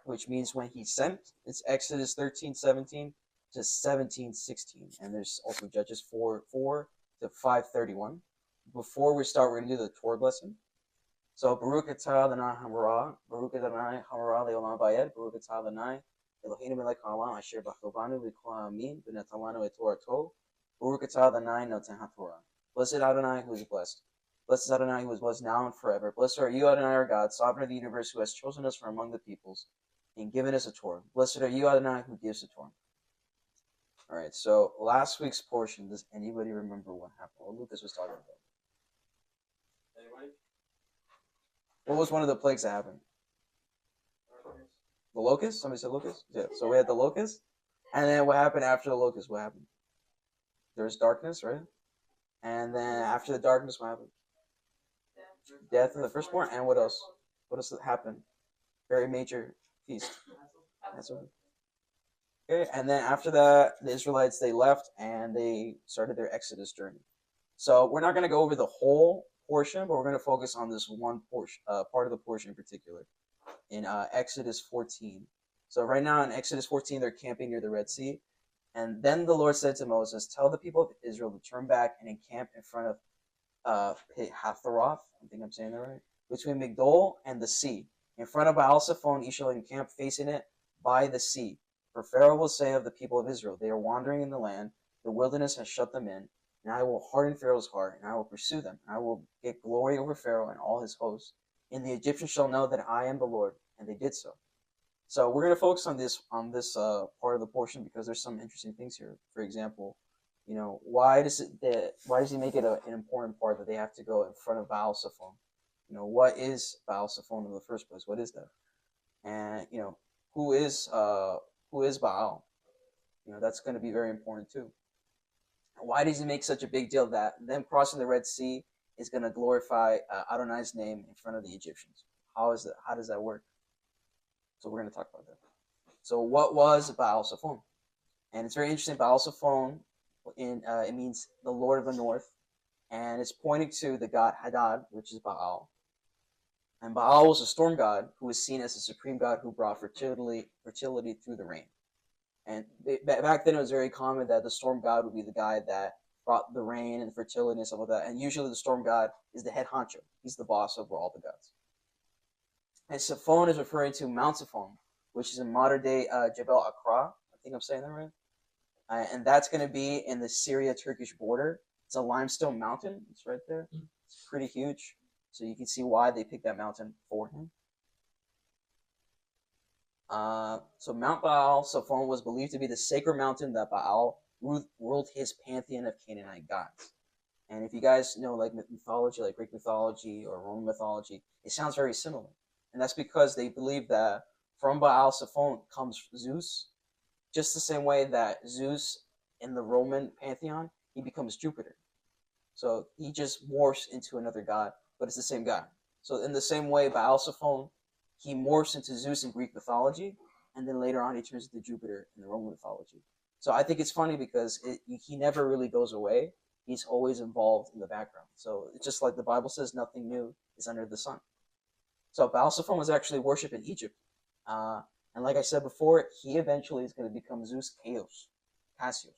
which means when he sent. It's Exodus 13:17 to 17:16. And there's also Judges 4:4 to 5:31. Before we start, we're going to do the Torah blessing. So, Baruch atah Adonai Hamorah, Baruch Adonai Hamorah le'olam bayed, Baruch atah Adonai Eloheinu melech haolam asher b'chovanu v'kol ha'amin v'natan lanu et Torato, Baruch atah Adonai noten haTorah. Blessed Adonai, who is blessed. Blessed Adonai, who is blessed now and forever. Blessed are you, Adonai, our God, sovereign of the universe, who has chosen us from among the peoples and given us a Torah. Blessed are you, Adonai, who gives the Torah. All right, so last week's portion, does anybody remember what happened? What Lucas was talking about? Anybody? What was one of the plagues that happened? The locust? Somebody said locust? Yeah, so we had the locust. And then what happened after the locust? What happened? There was darkness, right? And then after the darkness, what happened? Death of the firstborn. And what else? What else happened? Very major feast. That's what. Okay, and then after that, the Israelites, they left and they started their Exodus journey. So we're not going to go over the whole portion, but we're going to focus on this one portion, part of the portion in particular, in Exodus 14. So right now in Exodus 14, they're camping near the Red Sea. And then the Lord said to Moses, tell the people of Israel to turn back and encamp in front of Hatharoth, I think I'm saying that right, between Migdol and the sea. In front of Baal-Zephon, you shall encamp facing it by the sea. For Pharaoh will say of the people of Israel, they are wandering in the land, the wilderness has shut them in, and I will harden Pharaoh's heart, and I will pursue them, and I will get glory over Pharaoh and all his hosts. And the Egyptians shall know that I am the Lord, and they did so. So we're going to focus on this part of the portion because there's some interesting things here. For example, why does he make it an important part that they have to go in front of Baal-Zephon? What is Baal-Zephon in the first place? What is that? And who is Baal? That's going to be very important too. Why does he make such a big deal that them crossing the Red Sea is going to glorify Adonai's name in front of the Egyptians? How does that work? So we're going to talk about that. So what was Baal-Zephon? And it's very interesting. Baal-Zephon, it means the Lord of the North, and it's pointing to the god Hadad, which is Baal. And Baal was a storm god who was seen as the supreme god who brought fertility through the rain. And back then it was very common that the storm god would be the guy that brought the rain and the fertility and stuff like that. And usually the storm god is the head honcho. He's the boss over all the gods. And Zephon is referring to Mount Zephon, which is in modern day Jebel Akra. I think I'm saying that right. And that's going to be in the Syria-Turkish border. It's a limestone mountain. It's right there. It's pretty huge. So you can see why they picked that mountain for him. So Mount Baal-Zephon was believed to be the sacred mountain that Baal ruled his pantheon of Canaanite gods. And if you guys know like mythology, like Greek mythology or Roman mythology, it sounds very similar. And that's because they believe that from Baal-Zephon comes Zeus, just the same way that Zeus in the Roman pantheon, he becomes Jupiter. So he just morphs into another god, but it's the same god. So in the same way, Baal-Zephon, he morphs into Zeus in Greek mythology, and then later on he turns into Jupiter in the Roman mythology. So I think it's funny because he never really goes away. He's always involved in the background. So it's just like the Bible says, nothing new is under the sun. So Baal-Zephon was actually worshipped in Egypt. And like I said before, he eventually is going to become Zeus Cassius.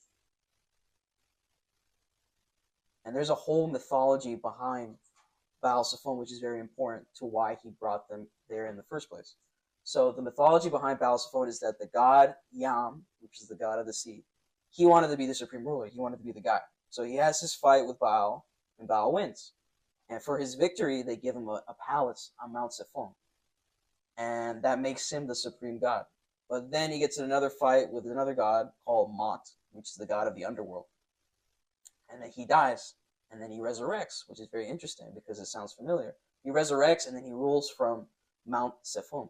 And there's a whole mythology behind Baal-Zephon, which is very important to why he brought them there in the first place. So the mythology behind Baal-Zephon is that the god Yam, which is the god of the sea, he wanted to be the supreme ruler. He wanted to be the guy. So he has this fight with Baal, and Baal wins. And for his victory, they give him a palace on Mount Zephon. And that makes him the supreme god. But then he gets in another fight with another god called Mot, which is the god of the underworld. And then he dies, and then he resurrects, which is very interesting because it sounds familiar. He resurrects, and then he rules from Mount Zephon.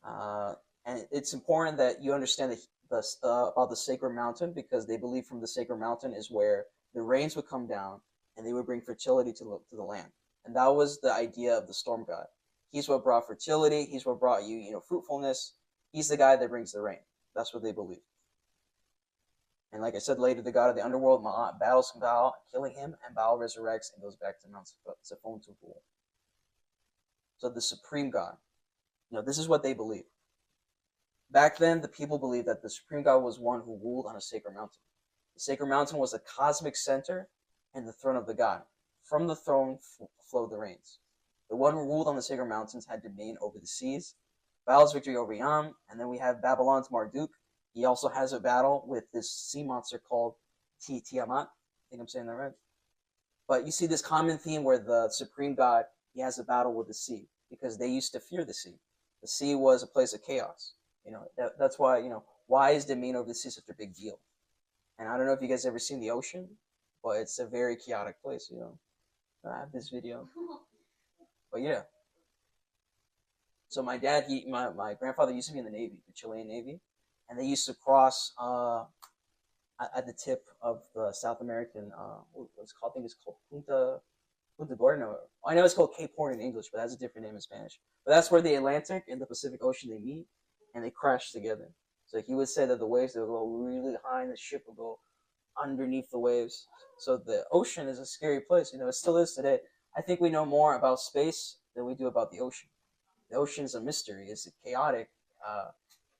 And it's important that you understand about the sacred mountain because they believe from the sacred mountain is where the rains would come down and they would bring fertility to the land. And that was the idea of the storm god. He's what brought fertility. He's what brought you, fruitfulness. He's the guy that brings the rain. That's what they believe. And like I said, later the god of the underworld, Ma'at, battles Baal, killing him, and Baal resurrects and goes back to Mount Zephon to rule. So the supreme god. This is what they believe. Back then, the people believed that the supreme God was one who ruled on a sacred mountain. The sacred mountain was the cosmic center and the throne of the God. From the throne flowed the rains. The one who ruled on the sacred mountains had domain over the seas, battles victory over Yam, and then we have Babylon's Marduk. He also has a battle with this sea monster called Tiamat. I think I'm saying that right. But you see this common theme where the supreme God, he has a battle with the sea because they used to fear the sea. The sea was a place of chaos. That's why, why is domain over the sea such a big deal? And I don't know if you guys ever seen the ocean, but it's a very chaotic place, I have this video. But yeah. So my dad, my grandfather used to be in the Navy, the Chilean Navy, and they used to cross at the tip of the South American, what's called, I think it's called Punta Gorda. I know it's called Cape Horn in English, but that's a different name in Spanish. But that's where the Atlantic and the Pacific Ocean, they meet, and they crash together. So he would say that the waves, they'll go really high and the ship will go underneath the waves. So the ocean is a scary place. It still is today. I think we know more about space than we do about the ocean. The ocean's a mystery. It's chaotic.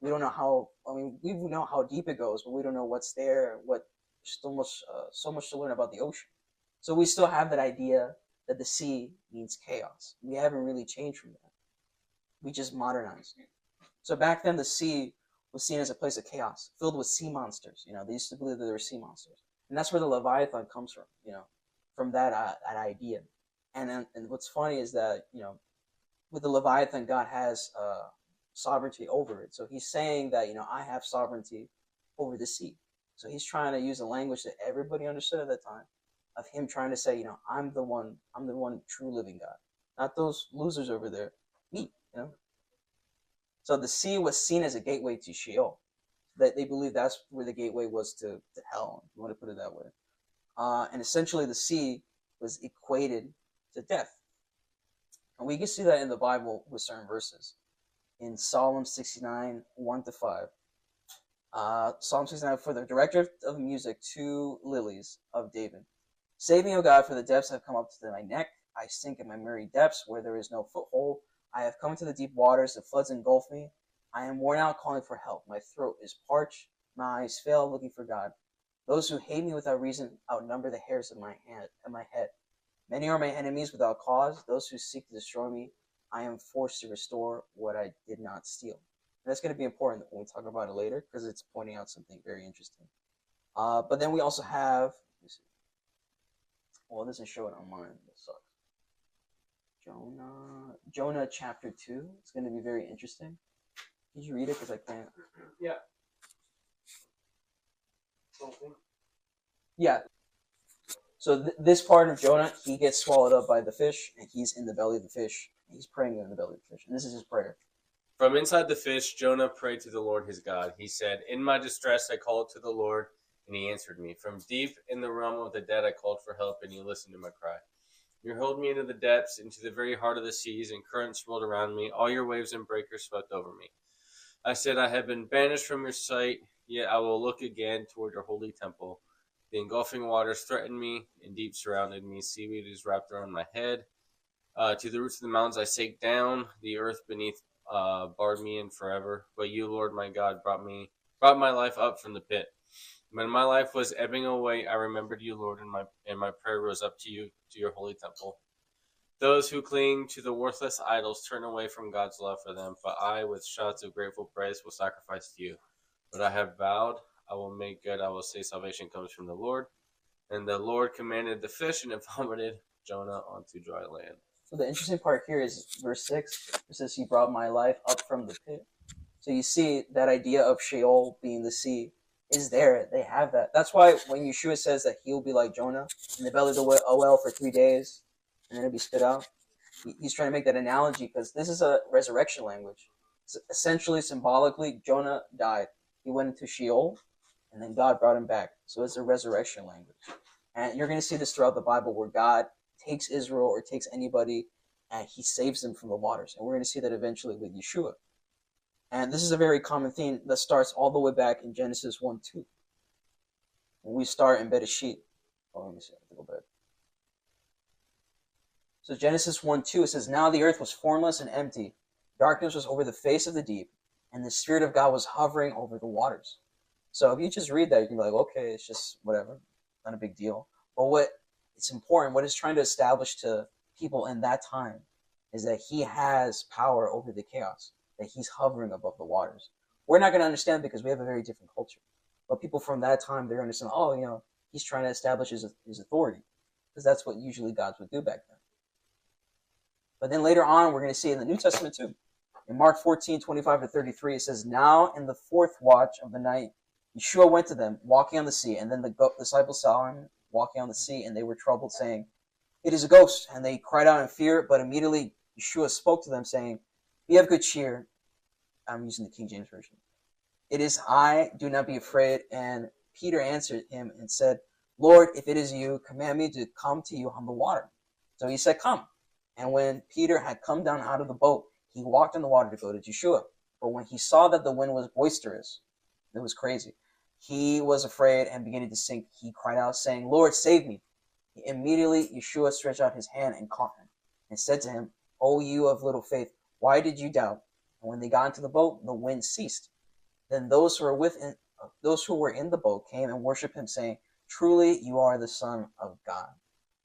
We don't know how. We know how deep it goes, but we don't know what's there. So much to learn about the ocean. So we still have that idea that the sea means chaos. We haven't really changed from that. We just modernized. So back then, the sea was seen as a place of chaos, filled with sea monsters. They used to believe that there were sea monsters, and that's where the Leviathan comes from. From that idea. And what's funny is that with the Leviathan, God has sovereignty over it. So he's saying that I have sovereignty over the sea. So he's trying to use a language that everybody understood at that time, of him trying to say, I'm the one true living God, not those losers over there, me. So the sea was seen as a gateway to Sheol. That they believe that's where the gateway was to hell, if you want to put it that way. And essentially the sea was equated to death. And we can see that in the Bible with certain verses. In Psalm 69, 1-5. Psalm 69, for the director of music, 2 lilies of David. Save me, O God, for the depths have come up to my neck. I sink in my miry depths where there is no foothold. I have come to the deep waters, the floods engulf me. I am worn out calling for help. My throat is parched. My eyes fail looking for God. Those who hate me without reason outnumber the hairs of my head. Many are my enemies without cause. Those who seek to destroy me, I am forced to restore what I did not steal. And that's going to be important when we talk about it later, because it's pointing out something very interesting. But then we also have, it doesn't show it on mine. That sucks. Jonah chapter 2. It's going to be very interesting. Did you read it? Because I can't. Yeah. Yeah. So this part of Jonah, he gets swallowed up by the fish, and he's in the belly of the fish. He's praying in the belly of the fish. And this is his prayer. From inside the fish, Jonah prayed to the Lord his God. He said, in my distress I called to the Lord, and he answered me. From deep in the realm of the dead I called for help, and you listened to my cry. You hurled me into the depths, into the very heart of the seas, and currents rolled around me. All your waves and breakers swept over me. I said, I have been banished from your sight, yet I will look again toward your holy temple. The engulfing waters threatened me, and deep surrounded me. Seaweed is wrapped around my head. To the roots of the mountains I sank down. The earth beneath barred me in forever. But you, Lord my God, brought my life up from the pit. When my life was ebbing away, I remembered you, Lord, and my prayer rose up to you, to your holy temple. Those who cling to the worthless idols turn away from God's love for them, but I, with shouts of grateful praise, will sacrifice to you. What I have vowed, I will make good. I will say salvation comes from the Lord. And the Lord commanded the fish, and it vomited Jonah onto dry land. So the interesting part here is verse 6. It says, he brought my life up from the pit. So you see that idea of Sheol being the sea is there. They have that. That's why when Yeshua says that he'll be like Jonah in the belly of the well for 3 days, and then it'll be spit out, he's trying to make that analogy because this is a resurrection language. So essentially, symbolically, Jonah died. He went into Sheol, and then God brought him back. So it's a resurrection language. And you're going to see this throughout the Bible where God takes Israel or takes anybody and he saves them from the waters. And we're going to see that eventually with Yeshua. And this is a very common theme that starts all the way back in Genesis 1-2. When we start in Bereshit. Let me see. I have to go back. So Genesis 1-2, it says, now the earth was formless and empty, Darkness was over the face of the deep, and the Spirit of God was hovering over the waters. So if you just read that, you can be like, okay, it's just whatever, not a big deal. But what it's important, what it's trying to establish to people in that time is that he has power over the chaos, that he's hovering above the waters. We're not going to understand because we have a very different culture. But people from that time, they're understand, oh, he's trying to establish his authority, because that's what usually gods would do back then. But then later on, we're going to see in the New Testament too. In Mark 14:25-33, it says, now in the fourth watch of the night, Yeshua went to them, walking on the sea, and then the disciples saw him walking on the sea, and they were troubled, saying, it is a ghost. And they cried out in fear, but immediately Yeshua spoke to them, saying, be of good cheer. I'm using the King James Version. It is I, do not be afraid. And Peter answered him and said, Lord, if it is you, command me to come to you on the water. So he said, come. And when Peter had come down out of the boat, he walked on the water to go to Yeshua. But when he saw that the wind was boisterous, it was crazy, he was afraid and beginning to sink. He cried out, saying, Lord, save me. Immediately Yeshua stretched out his hand and caught him and said to him, O you of little faith, why did you doubt? And when they got into the boat, the wind ceased. Then those who were in the boat came and worshipped him, saying, truly you are the Son of God.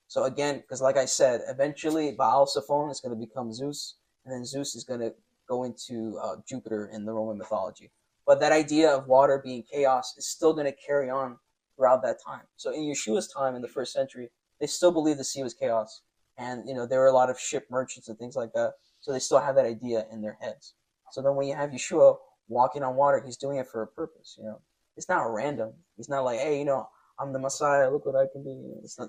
So again, because like I said, eventually Baal Zephon is going to become Zeus, and then Zeus is going to go into Jupiter in the Roman mythology. But that idea of water being chaos is still going to carry on throughout that time. So in Yeshua's time in the first century, they still believed the sea was chaos. And, there were a lot of ship merchants and things like that. So they still have that idea in their heads. So then when you have Yeshua walking on water, he's doing it for a purpose, It's not random. He's not like, hey, I'm the Messiah, look what I can do. It's not.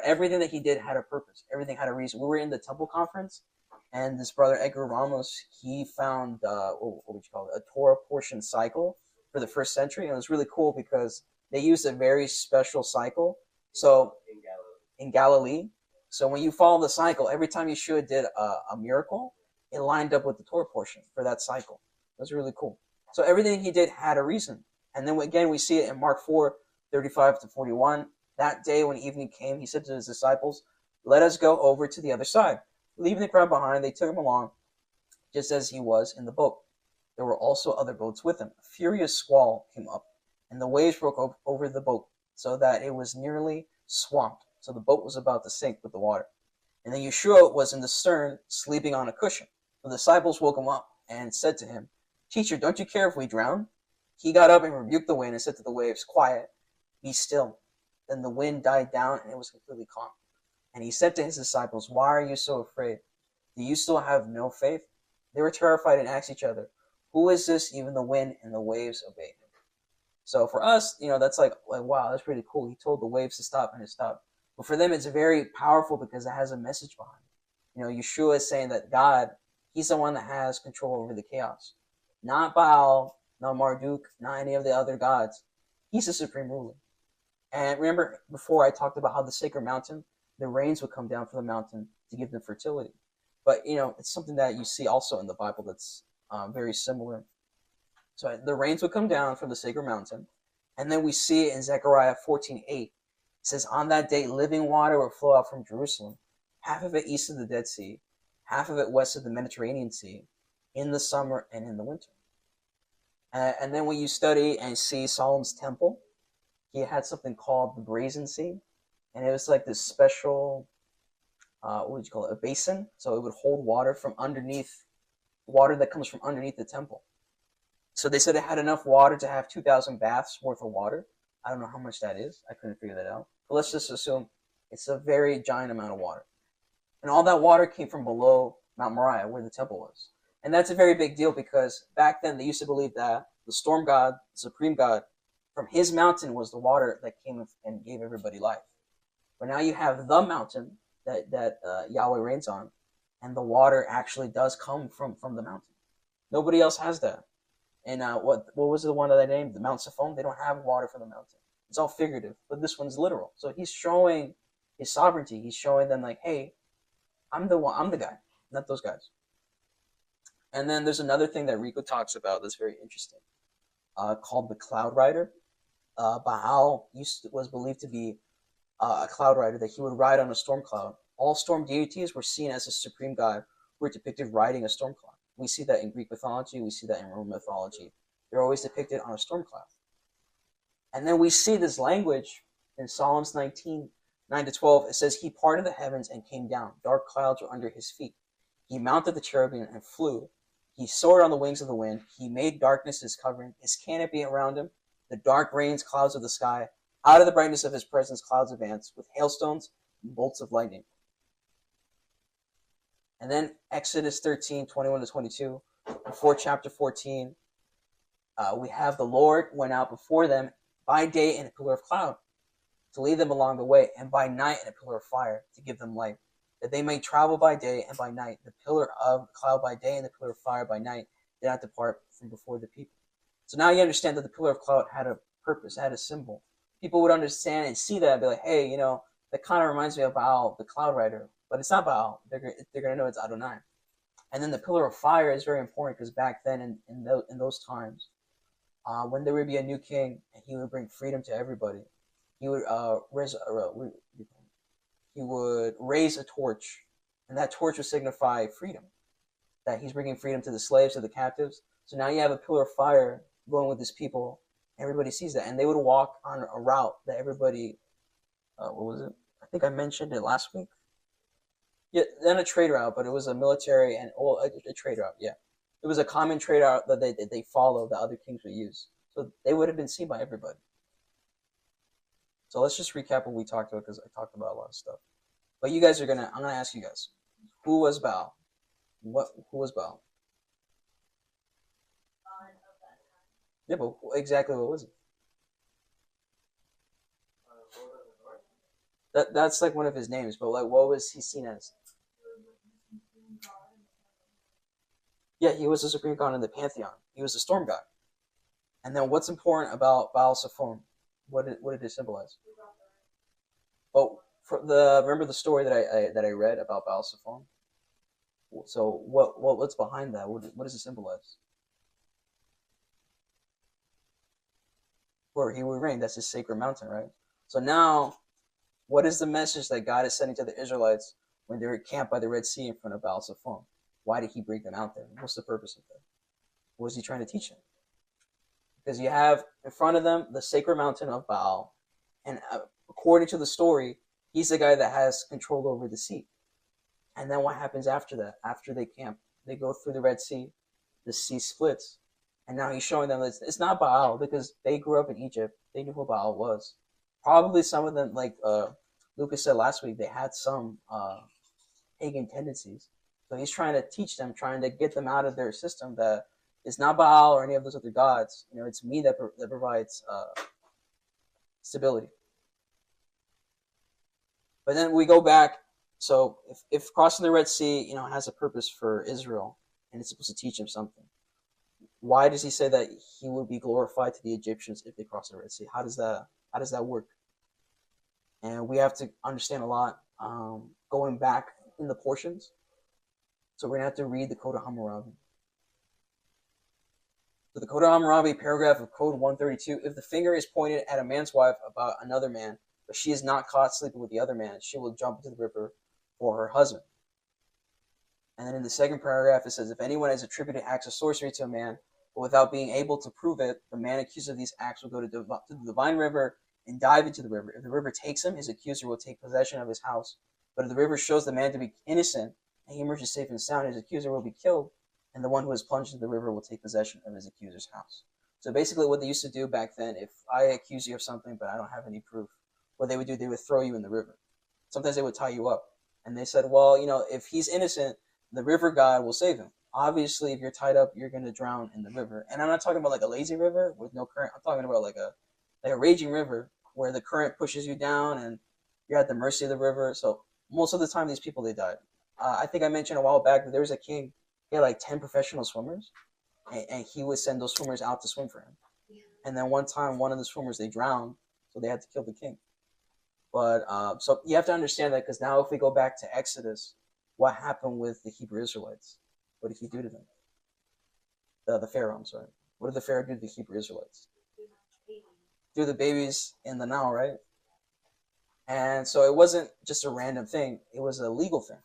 Everything that he did had a purpose. Everything had a reason. We were in the Temple Conference, and this brother Edgar Ramos, he found what would you call it, a Torah portion cycle for the first century, and it was really cool because they used a very special cycle. So in Galilee, so when you follow the cycle, every time Yeshua did a miracle, it lined up with the Torah portion for that cycle. It was really cool. So everything he did had a reason, and then again we see it in Mark 4:35-41. That day when evening came, he said to his disciples, let us go over to the other side. Leaving the crowd behind, they took him along, just as he was in the boat. There were also other boats with him. A furious squall came up, and the waves broke over the boat, so that it was nearly swamped. So the boat was about to sink with the water. And then Yeshua was in the stern, sleeping on a cushion. The disciples woke him up and said to him, Teacher, don't you care if we drown? He got up and rebuked the wind and said to the waves, quiet, be still. Then the wind died down and it was completely calm. And he said to his disciples, why are you so afraid? Do you still have no faith? They were terrified and asked each other, who is this? Even the wind and the waves obey him. So for us, that's like, wow, that's pretty cool. He told the waves to stop and it stopped. But for them, it's very powerful because it has a message behind it. Yeshua is saying that God, he's the one that has control over the chaos. Not Baal, not Marduk, not any of the other gods. He's the supreme ruler. And remember before I talked about how the sacred mountain, the rains would come down from the mountain to give them fertility. But, it's something that you see also in the Bible that's very similar. So the rains would come down from the sacred mountain. And then we see it in Zechariah 14:8. It says, on that day, living water will flow out from Jerusalem, half of it east of the Dead Sea, half of it west of the Mediterranean Sea, in the summer and in the winter. And then when you study and see Solomon's temple, he had something called the Brazen Sea, and it was like this special, what would you call it, a basin, so it would hold water from underneath, water that comes from underneath the temple. So they said it had enough water to have 2,000 baths worth of water. I don't know how much that is. I couldn't figure that out. But let's just assume it's a very giant amount of water. And all that water came from below Mount Moriah, where the temple was. And that's a very big deal because back then they used to believe that the storm god, the supreme god, from his mountain was the water that came and gave everybody life. But now you have the mountain that Yahweh reigns on, and the water actually does come from the mountain. Nobody else has that. And what was the one that I named? The Mount Zephon? They don't have water from the mountain. It's all figurative, but this one's literal. So he's showing his sovereignty. He's showing them like, hey, I'm the guy, not those guys. And then there's another thing that Rico talks about that's very interesting, called the cloud rider. Baal was believed to be a cloud rider, that he would ride on a storm cloud. All storm deities were seen as a supreme god who are depicted riding a storm cloud. We see that in Greek mythology. We see that in Roman mythology. They're always depicted on a storm cloud. And then we see this language in Psalms 19, 9 to 12. It says, he parted the heavens and came down. Dark clouds were under his feet. He mounted the cherubim and flew. He soared on the wings of the wind. He made darkness his covering, his canopy around him, the dark rains, clouds of the sky. Out of the brightness of his presence, clouds advance, with hailstones and bolts of lightning. And then Exodus 13, 21 to 22, before chapter 14, we have the Lord went out before them by day in a pillar of cloud to lead them along the way, and by night in a pillar of fire to give them light, that they may travel by day and by night. The pillar of cloud by day and the pillar of fire by night did not depart from before the people. So now you understand that the pillar of cloud had a purpose, had a symbol. People would understand and see that and be like, hey, that kind of reminds me of Baal, the cloud rider. But it's not Baal. They're going to know it's Adonai. And then the pillar of fire is very important because back then in those times, when there would be a new king, he would bring freedom to everybody. He would raise a torch, and that torch would signify freedom, that he's bringing freedom to the slaves, to the captives. So now you have a pillar of fire going with his people. Everybody sees that, and they would walk on a route that everybody, what was it? I think I mentioned it last week. Yeah, then a trade route, but it was a military and a trade route. Yeah, it was a common trade route that they followed that other kings would use. So they would have been seen by everybody. So let's just recap what we talked about, because I talked about a lot of stuff. But you guys I'm gonna ask you guys, who was Baal? Who was Baal? Yeah, but exactly what was it? That's like one of his names, but like, what was he seen as? Yeah, he was the supreme god in the pantheon. He was the storm god. And then what's important about Baal Zephon? What did it symbolize? Oh, remember the story that I read about Baal Zephon? So what's behind that? What does it symbolize? Where he would reign. That's his sacred mountain, right? So now, what is the message that God is sending to the Israelites when they're camped by the Red Sea in front of Baal Zephon? Why did he bring them out there? What's the purpose of that? What was he trying to teach them? Because you have in front of them the sacred mountain of Baal, and according to the story, he's the guy that has control over the sea. And then what happens after that? After they camp, they go through the Red Sea, the sea splits, and now he's showing them that it's not Baal, because they grew up in Egypt. They knew who Baal was. Probably some of them, like Lucas said last week, they had some pagan tendencies. So he's trying to teach them, trying to get them out of their system that it's not Baal or any of those other gods. It's me that provides stability. But then we go back. So if crossing the Red Sea, has a purpose for Israel, and it's supposed to teach them something, why does he say that he would be glorified to the Egyptians if they cross the Red Sea? How does that work? And we have to understand a lot going back in the portions. So we're going to have to read the Code of Hammurabi. So the Code of Hammurabi, paragraph of Code 132, if the finger is pointed at a man's wife about another man, but she is not caught sleeping with the other man, she will jump into the river for her husband. And then in the second paragraph, it says, if anyone has attributed acts of sorcery to a man, but without being able to prove it, the man accused of these acts will go to the divine river and dive into the river. If the river takes him, his accuser will take possession of his house. But if the river shows the man to be innocent, and he emerges safe and sound, his accuser will be killed, and the one who is plunged into the river will take possession of his accuser's house. So basically what they used to do back then, if I accuse you of something but I don't have any proof, what they would do, they would throw you in the river. Sometimes they would tie you up. And they said, well, if he's innocent, the river god will save him. Obviously, if you're tied up, you're going to drown in the river. And I'm not talking about like a lazy river with no current. I'm talking about like a raging river where the current pushes you down and you're at the mercy of the river. So most of the time, these people, they died. I think I mentioned a while back that there was a king. He had like 10 professional swimmers, and he would send those swimmers out to swim for him. And then one time, one of the swimmers, they drowned, so they had to kill the king. But so you have to understand that, because now if we go back to Exodus, what happened with the Hebrew Israelites? What did he do to them? The Pharaoh, I'm sorry. What did the Pharaoh do to the Hebrew Israelites? Threw the babies in the Nile, right? And so it wasn't just a random thing. It was a legal thing.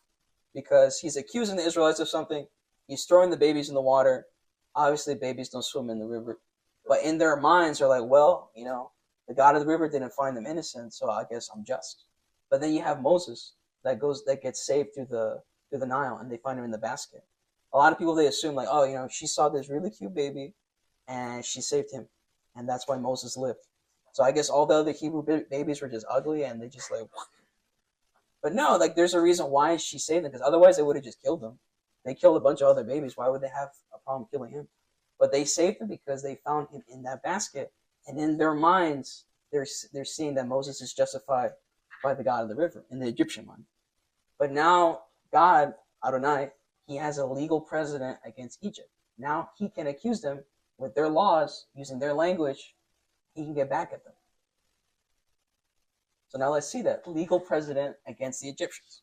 because he's accusing the Israelites of something. He's throwing the babies in the water. Obviously, babies don't swim in the river. But in their minds, they're like, well, the God of the river didn't find them innocent, so I guess I'm just. But then you have Moses that gets saved through the Nile, and they find him in the basket. A lot of people, they assume like, oh, she saw this really cute baby, and she saved him, and that's why Moses lived. So I guess all the other Hebrew babies were just ugly, and they just like. But no, like there's a reason why she saved them, because otherwise they would have just killed them. They killed a bunch of other babies. Why would they have a problem killing him? But they saved him because they found him in that basket, and in their minds, they're seeing that Moses is justified by the God of the river in the Egyptian mind. But now God, Adonai, he has a legal precedent against Egypt. Now he can accuse them with their laws, using their language. He can get back at them. So now let's see that legal precedent against the Egyptians.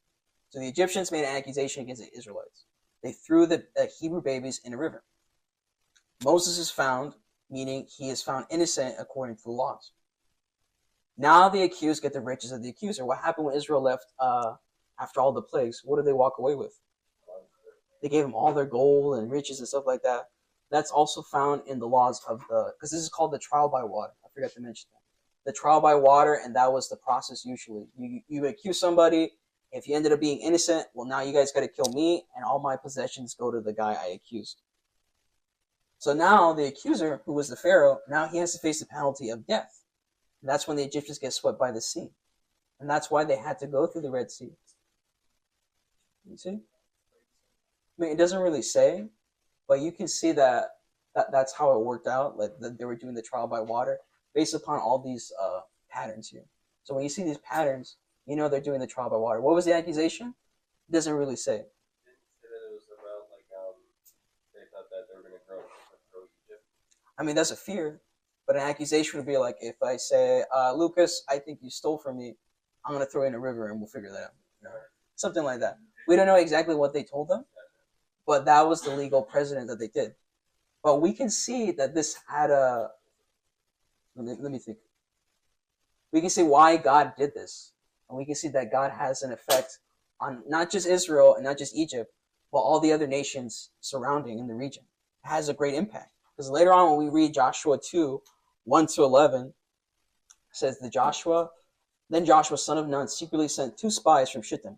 So the Egyptians made an accusation against the Israelites. They threw the Hebrew babies in a river. Moses is found, meaning he is found innocent according to the laws. Now the accused get the riches of the accuser. What happened when Israel left after all the plagues? What did they walk away with? They gave them all their gold and riches and stuff like that. That's also found in the laws of because this is called the trial by water. I forgot to mention that. The trial by water, and that was the process usually. You accuse somebody. If you ended up being innocent, well, now you guys got to kill me, and all my possessions go to the guy I accused. So now the accuser, who was the Pharaoh, now he has to face the penalty of death. And that's when the Egyptians get swept by the sea. And that's why they had to go through the Red Sea. You see? I mean, it doesn't really say, but you can see that's how it worked out. Like they were doing the trial by water based upon all these patterns here. So when you see these patterns, you know they're doing the trial by water. What was the accusation? It doesn't really say. Didn't say that it was about they thought that they were going to throw Egypt. I mean, that's a fear, but an accusation would be like if I say, Lucas, I think you stole from me. I'm going to throw you in a river and we'll figure that out. Something like that. We don't know exactly what they told them, but that was the legal precedent that they did. But we can see that this had a. Let me think. We can see why God did this. And we can see that God has an effect on not just Israel and not just Egypt, but all the other nations surrounding in the region. It has a great impact. Because later on, when we read Joshua 2, 1-11, it says then Joshua, son of Nun, secretly sent 2 spies from Shittim.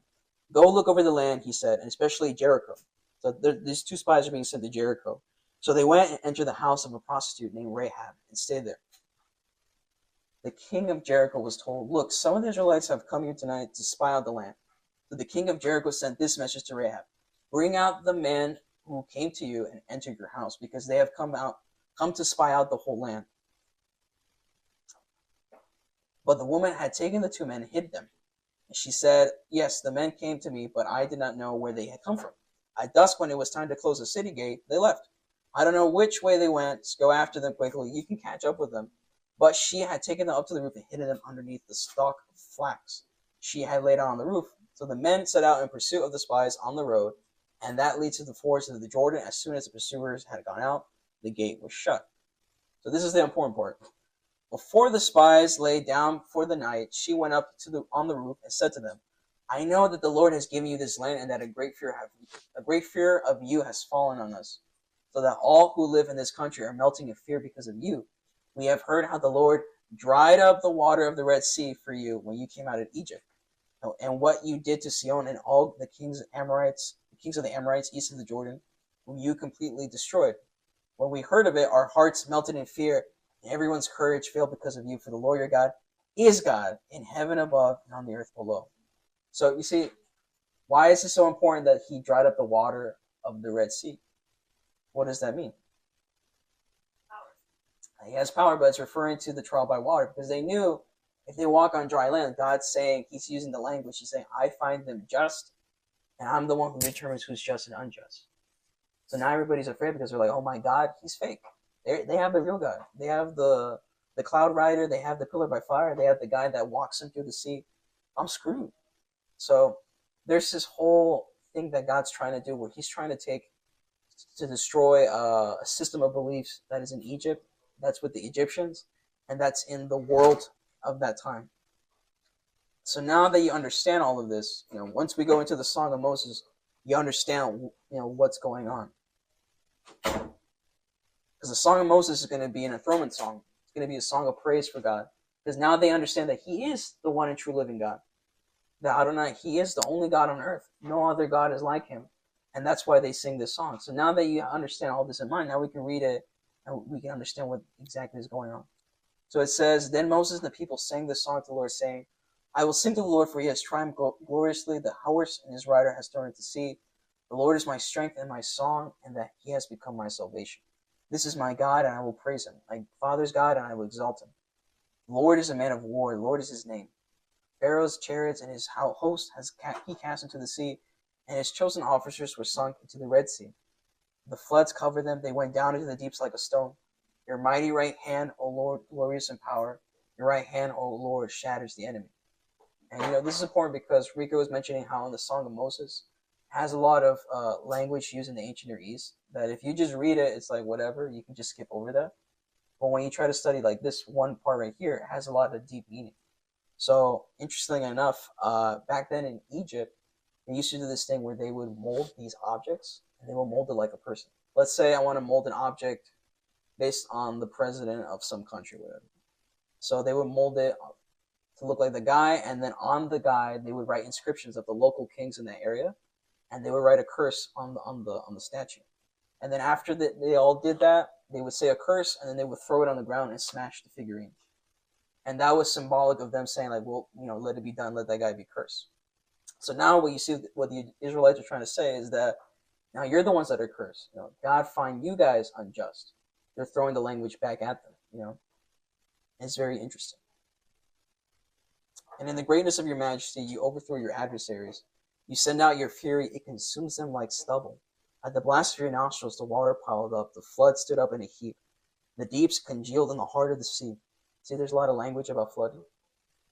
Go look over the land, he said, and especially Jericho. So these 2 spies are being sent to Jericho. So they went and entered the house of a prostitute named Rahab and stayed there. The king of Jericho was told, look, some of the Israelites have come here tonight to spy out the land. So the king of Jericho sent this message to Rahab. Bring out the men who came to you and entered your house, because they have come to spy out the whole land. But the woman had taken the 2 men and hid them. And she said, yes, the men came to me, but I did not know where they had come from. At dusk, when it was time to close the city gate, they left. I don't know which way they went. Go after them quickly. You can catch up with them. But she had taken them up to the roof and hidden them underneath the stalk of flax she had laid out on the roof. So the men set out in pursuit of the spies on the road, and that leads to the fords of the Jordan. As soon as the pursuers had gone out, the gate was shut. So this is the important part. Before the spies lay down for the night, she went up on the roof and said to them, I know that the Lord has given you this land, and that a great fear of you has fallen on us, so that all who live in this country are melting in fear because of you. We have heard how the Lord dried up the water of the Red Sea for you when you came out of Egypt, and what you did to Sihon and all the kings of the Amorites east of the Jordan, whom you completely destroyed. When we heard of it, our hearts melted in fear, and everyone's courage failed because of you. For the Lord your God is God in heaven above and on the earth below. So you see, why is it so important that he dried up the water of the Red Sea? What does that mean? He has power, but it's referring to the trial by water, because they knew if they walk on dry land, God's saying, he's using the language, he's saying, I find them just, and I'm the one who determines who's just and unjust. So now everybody's afraid because they're like, oh my God, he's fake. They have the real God. They have the cloud rider, they have the pillar by fire, they have the guy that walks them through the sea. I'm screwed. So there's this whole thing that God's trying to do where he's trying to destroy a system of beliefs that is in Egypt, that's with the Egyptians, and that's in the world of that time. So now that you understand all of this, once we go into the Song of Moses, you understand, what's going on. Because the Song of Moses is going to be an enthronement song. It's going to be a song of praise for God. Because now they understand that He is the one and true living God. That Adonai, He is the only God on earth. No other God is like Him. And that's why they sing this song. So now that you understand all this in mind, now we can read it and we can understand what exactly is going on. So it says, Then Moses and the people sang this song to the Lord, saying, I will sing to the Lord, for He has triumphed gloriously. The horse and his rider has thrown into the sea. The Lord is my strength and my song, and that He has become my salvation. This is my God, and I will praise Him. My Father's God, and I will exalt Him. The Lord is a man of war. The Lord is His name. Pharaoh's chariots and his host He cast into the sea, and His chosen officers were sunk into the Red Sea. The floods covered them. They went down into the deeps like a stone. Your mighty right hand, O Lord, glorious in power. Your right hand, O Lord, shatters the enemy. And this is important because Rico was mentioning how in the Song of Moses has a lot of language used in the ancient Near East that if you just read it, it's like whatever, you can just skip over that. But when you try to study like this one part right here, it has a lot of deep meaning. So interestingly enough, back then in Egypt, they used to do this thing where they would mold these objects and they will mold it like a person. Let's say I want to mold an object based on the president of some country, whatever. So they would mold it to look like the guy, and then on the guy they would write inscriptions of the local kings in that area, and they would write a curse on the statue. And then after they all did that, they would say a curse, and then they would throw it on the ground and smash the figurine. And that was symbolic of them saying, like, well, let it be done, let that guy be cursed. So now what you see, what the Israelites are trying to say is that now you're the ones that are cursed. God find you guys unjust. They're throwing the language back at them. It's very interesting. And in the greatness of your majesty, you overthrow your adversaries. You send out your fury, it consumes them like stubble. At the blast of your nostrils, the water piled up, the flood stood up in a heap. The deeps congealed in the heart of the sea. See, there's a lot of language about flooding.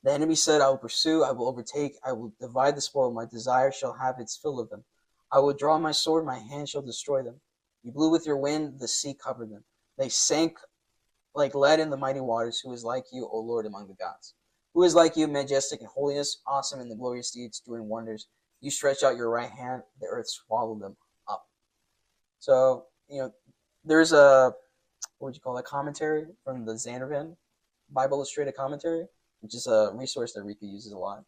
The enemy said, I will pursue, I will overtake, I will divide the spoil, my desire shall have its fill of them. I will draw my sword, my hand shall destroy them. You blew with your wind, the sea covered them. They sank like lead in the mighty waters. Who is like you, O Lord, among the gods? Who is like you, majestic in holiness, awesome in the glorious deeds, doing wonders? You stretch out your right hand, the earth swallowed them up. So, there's a, commentary from the Zandervan Bible Illustrated Commentary, which is a resource that Rika uses a lot.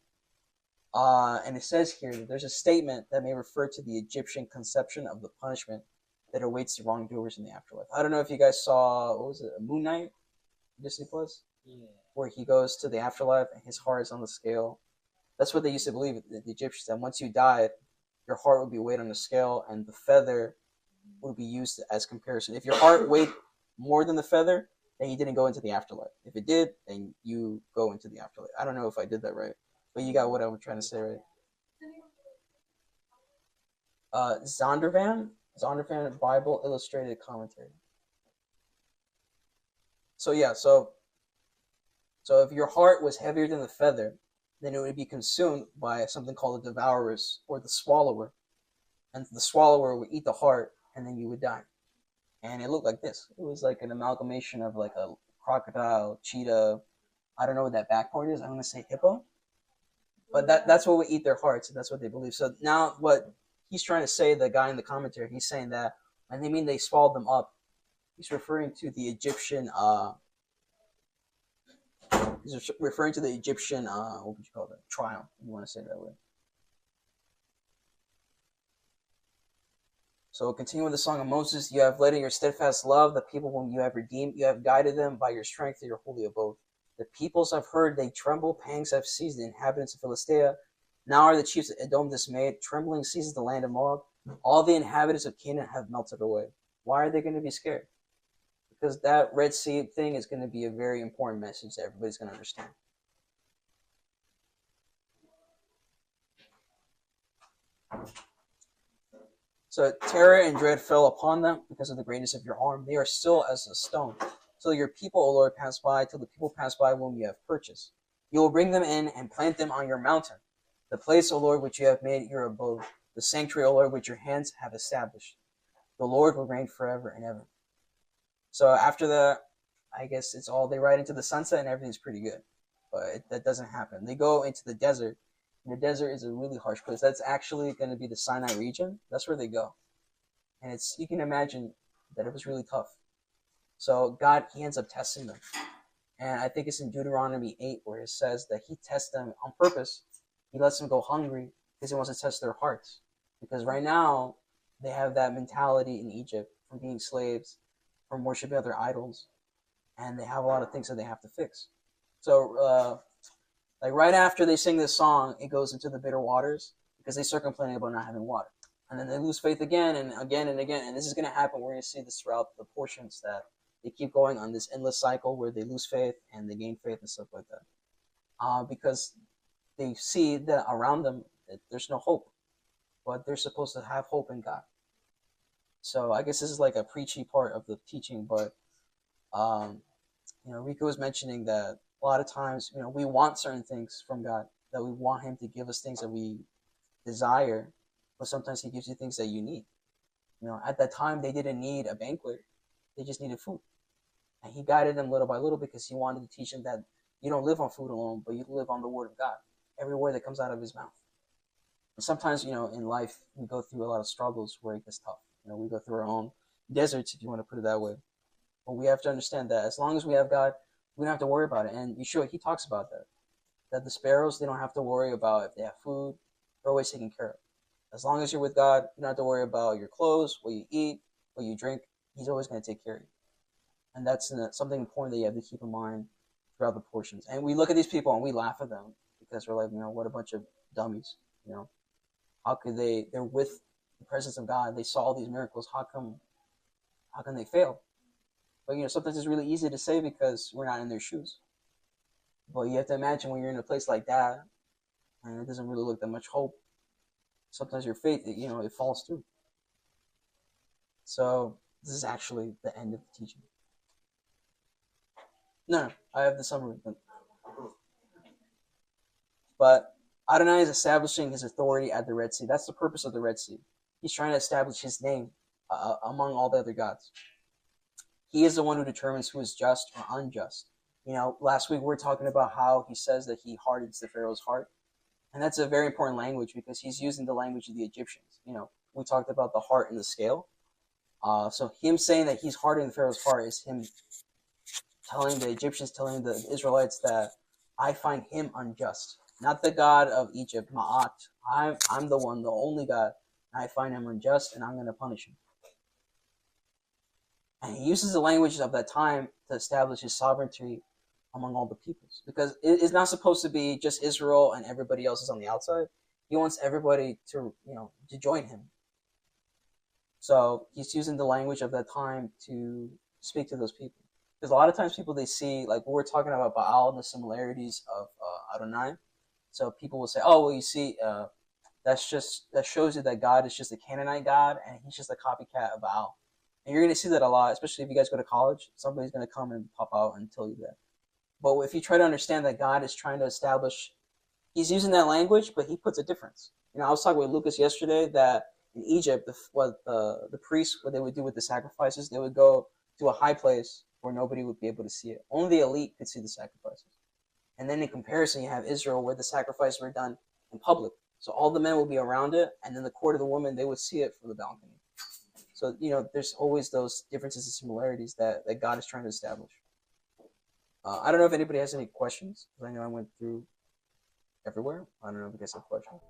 And it says here that there's a statement that may refer to the Egyptian conception of the punishment that awaits the wrongdoers in the afterlife. I don't know if you guys saw, what was it, Moon Knight, Disney Plus? Yeah. Where he goes to the afterlife and his heart is on the scale. That's what they used to believe, the Egyptians, that once you died, your heart would be weighed on the scale and the feather would be used as comparison. If your heart weighed more than the feather, then you didn't go into the afterlife. If it did, then you go into the afterlife. I don't know if I did that right, but you got what I'm trying to say, right? Zondervan Bible Illustrated Commentary. So yeah, so if your heart was heavier than the feather, then it would be consumed by something called the devourers or the swallower, and the swallower would eat the heart, and then you would die. And it looked like this. It was like an amalgamation of like a crocodile, cheetah. I don't know what that back part is. I'm gonna say hippo, but that's what would eat their hearts, and that's what they believe. So now what he's trying to say, the guy in the commentary, he's saying that when they mean they swallowed them up, he's referring to the Egyptian. He's referring to the Egyptian. What would you call that? Trial. You want to say it that way. So continue with the Song of Moses. You have led in your steadfast love the people whom you have redeemed. You have guided them by your strength to your holy abode. The peoples have heard, they tremble. Pangs have seized the inhabitants of Philistia. Now are the chiefs of Edom dismayed. Trembling seizes the land of Moab. All the inhabitants of Canaan have melted away. Why are they going to be scared? Because that Red Sea thing is going to be a very important message that everybody's going to understand. So terror and dread fell upon them because of the greatness of your arm. They are still as a stone. Till your people, O Lord, pass by, till the people pass by whom you have purchased. You will bring them in and plant them on your mountain, the place, O Lord, which you have made your abode, the sanctuary, O Lord, which your hands have established. The Lord will reign forever and ever. So after that, I guess it's all they ride into the sunset and everything's pretty good. But that doesn't happen. They go into the desert, The desert is a really harsh place. That's actually going to be the Sinai region. That's where they go. And you can imagine that it was really tough. So God, he ends up testing them. And I think it's in Deuteronomy 8 where it says that he tests them on purpose. He lets them go hungry because he wants to test their hearts. Because right now, they have that mentality in Egypt from being slaves, from worshiping other idols, and they have a lot of things that they have to fix. So, like right after they sing this song, it goes into the bitter waters because they start complaining about not having water. And then they lose faith again and again and again. And this is going to happen. We're going to see this throughout the portions that they keep going on this endless cycle where they lose faith and they gain faith and stuff like that. Because they see that around them, that there's no hope. But they're supposed to have hope in God. So I guess this is like a preachy part of the teaching. But, Rico was mentioning that a lot of times, we want certain things from God, that we want him to give us things that we desire, but sometimes he gives you things that you need. At that time, they didn't need a banquet. They just needed food. And he guided them little by little because he wanted to teach them that you don't live on food alone, but you live on the word of God, every word that comes out of his mouth. And sometimes, in life, we go through a lot of struggles where it gets tough. We go through our own deserts, if you want to put it that way. But we have to understand that as long as we have God, we don't have to worry about it. And Yeshua, he talks about that the sparrows, they don't have to worry about if they have food. They're always taken care of. As long as you're with God, you don't have to worry about your clothes, what you eat, what you drink. He's always going to take care of you. And that's something important that you have to keep in mind throughout the portions. And we look at these people and we laugh at them because we're like, what a bunch of dummies. How could they're with the presence of God. They saw all these miracles. How come they fail? But, sometimes it's really easy to say because we're not in their shoes. But you have to imagine when you're in a place like that, and it doesn't really look that much hope, sometimes your faith, it falls through. So this is actually the end of the teaching. No, I have the summary. But Adonai is establishing his authority at the Red Sea. That's the purpose of the Red Sea. He's trying to establish his name among all the other gods. He is the one who determines who is just or unjust. Last week we were talking about how he says that he hardens the Pharaoh's heart. And that's a very important language because he's using the language of the Egyptians. We talked about the heart and the scale. So him saying that he's hardening the Pharaoh's heart is him telling the Egyptians, telling the Israelites that I find him unjust. Not the God of Egypt, Ma'at. I'm the one, the only God. I find him unjust and I'm going to punish him. And he uses the language of that time to establish his sovereignty among all the peoples. Because it's not supposed to be just Israel and everybody else is on the outside. He wants everybody to join him. So he's using the language of that time to speak to those people. Because a lot of times people, they see, like we're talking about Baal and the similarities of Adonai. So people will say, oh, well, you see, that shows you that God is just a Canaanite God and he's just a copycat of Baal. And you're going to see that a lot, especially if you guys go to college. Somebody's going to come and pop out and tell you that. But if you try to understand that God is trying to establish, he's using that language, but he puts a difference. I was talking with Lucas yesterday that in Egypt, the priests, what they would do with the sacrifices, they would go to a high place where nobody would be able to see it. Only the elite could see the sacrifices. And then in comparison, you have Israel where the sacrifices were done in public. So all the men will be around it, and then the court of the women, they would see it from the balcony. So, there's always those differences and similarities that God is trying to establish. I don't know if anybody has any questions. I know I went through everywhere. I don't know if you guys have questions.